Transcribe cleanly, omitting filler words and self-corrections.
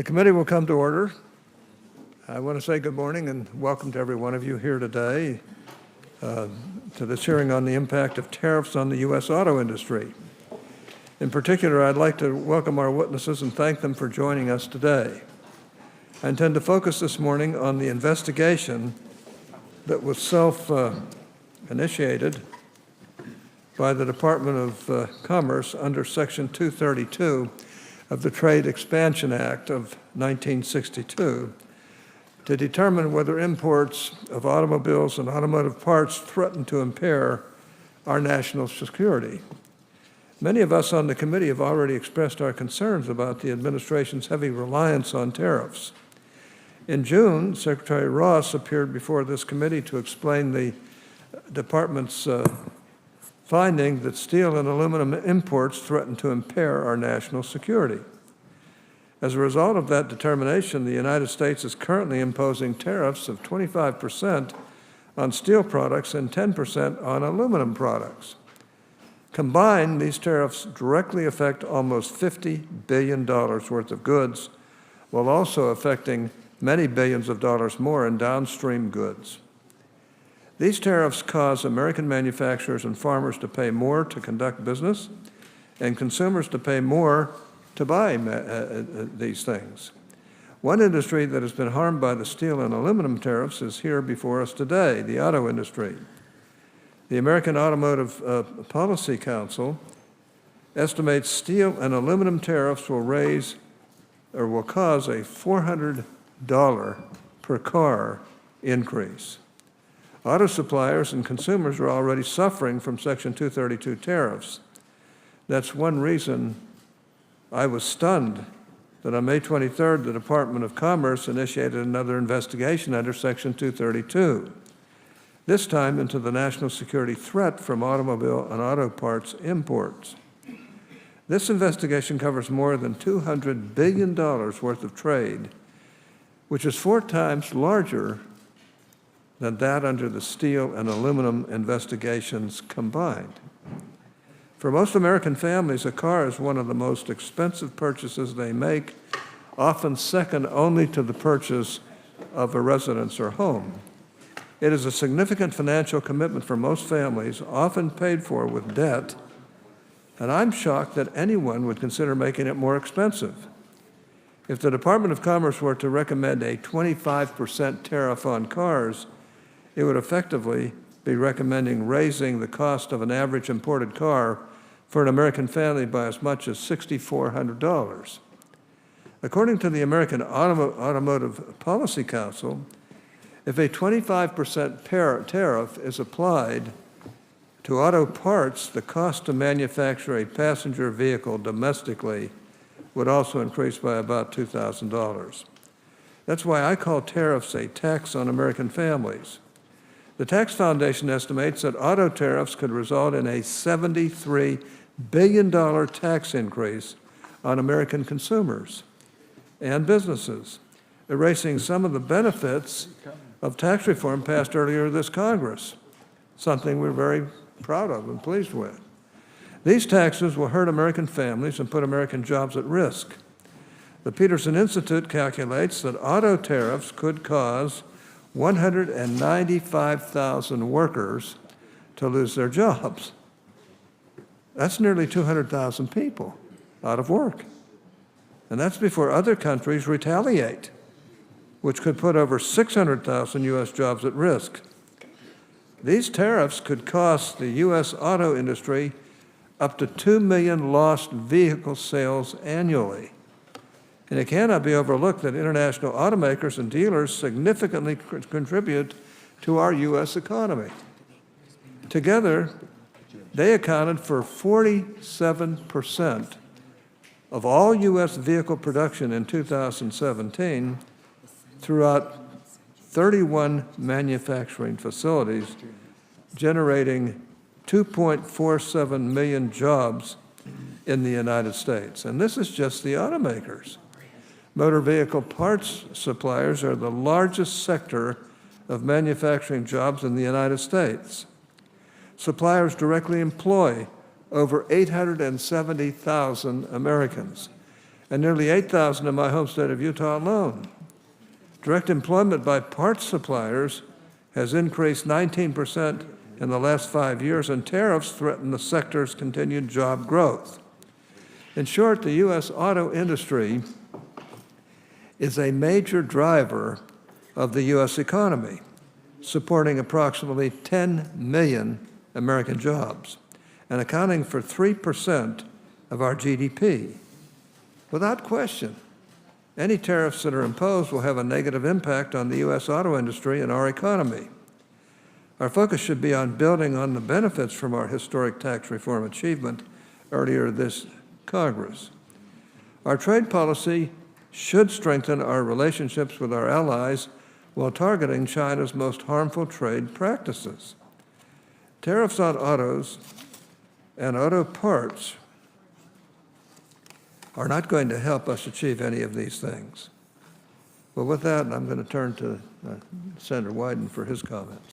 The committee will come to order. I want to say good morning and welcome to every one of you here today to this hearing on the impact of tariffs on the U.S. auto industry. In particular, I'd like to welcome our witnesses and thank them for joining us today. I intend to focus this morning on the investigation that was self-initiated by the Department of Commerce under Section 232 of the Trade Expansion Act of 1962 to determine whether imports of automobiles and automotive parts threaten to impair our national security. Many of us on the committee have already expressed our concerns about the administration's heavy reliance on tariffs. In June, Secretary Ross appeared before this committee to explain the department's finding that steel and aluminum imports threaten to impair our national security. As a result of that determination, the United States is currently imposing tariffs of 25% on steel products and 10% on aluminum products. Combined, these tariffs directly affect almost $50 billion worth of goods, while also affecting many billions of dollars more in downstream goods. These tariffs cause American manufacturers and farmers to pay more to conduct business and consumers to pay more to buy these things. One industry that has been harmed by the steel and aluminum tariffs is here before us today, the auto industry. The American Automotive Policy Council estimates steel and aluminum tariffs will cause a $400 per car increase. Auto suppliers and consumers are already suffering from Section 232 tariffs. That's one reason I was stunned that on May 23rd, the Department of Commerce initiated another investigation under Section 232, this time into the national security threat from automobile and auto parts imports. This investigation covers more than $200 billion worth of trade, which is 4 times larger than that under the steel and aluminum investigations combined. For most American families, a car is one of the most expensive purchases they make, often second only to the purchase of a residence or home. It is a significant financial commitment for most families, often paid for with debt, and I'm shocked that anyone would consider making it more expensive. If the Department of Commerce were to recommend a 25% tariff on cars, it would effectively be recommending raising the cost of an average imported car for an American family by as much as $6,400. According to the American Automotive Policy Council, if a 25% tariff is applied to auto parts, the cost to manufacture a passenger vehicle domestically would also increase by about $2,000. That's why I call tariffs a tax on American families. The Tax Foundation estimates that auto tariffs could result in a $73 billion tax increase on American consumers and businesses, erasing some of the benefits of tax reform passed earlier this Congress, something we're very proud of and pleased with. These taxes will hurt American families and put American jobs at risk. The Peterson Institute calculates that auto tariffs could cause 195,000 workers to lose their jobs. That's nearly 200,000 people out of work. And that's before other countries retaliate, which could put over 600,000 U.S. jobs at risk. These tariffs could cost the U.S. auto industry up to 2 million lost vehicle sales annually. And it cannot be overlooked that international automakers and dealers significantly contribute to our U.S. economy. Together, they accounted for 47% of all U.S. vehicle production in 2017 throughout 31 manufacturing facilities, generating 2.47 million jobs in the United States. And this is just the automakers. Motor vehicle parts suppliers are the largest sector of manufacturing jobs in the United States. Suppliers directly employ over 870,000 Americans, and nearly 8,000 in my home state of Utah alone. Direct employment by parts suppliers has increased 19% in the last 5 years, and tariffs threaten the sector's continued job growth. In short, the U.S. auto industry is a major driver of the U.S. economy, supporting approximately 10 million American jobs and accounting for 3% of our GDP. Without question, any tariffs that are imposed will have a negative impact on the U.S. auto industry and our economy. Our focus should be on building on the benefits from our historic tax reform achievement earlier this Congress. Our trade policy should strengthen our relationships with our allies while targeting China's most harmful trade practices. Tariffs on autos and auto parts are not going to help us achieve any of these things. Well, with that, I'm going to turn to Senator Wyden for his comments.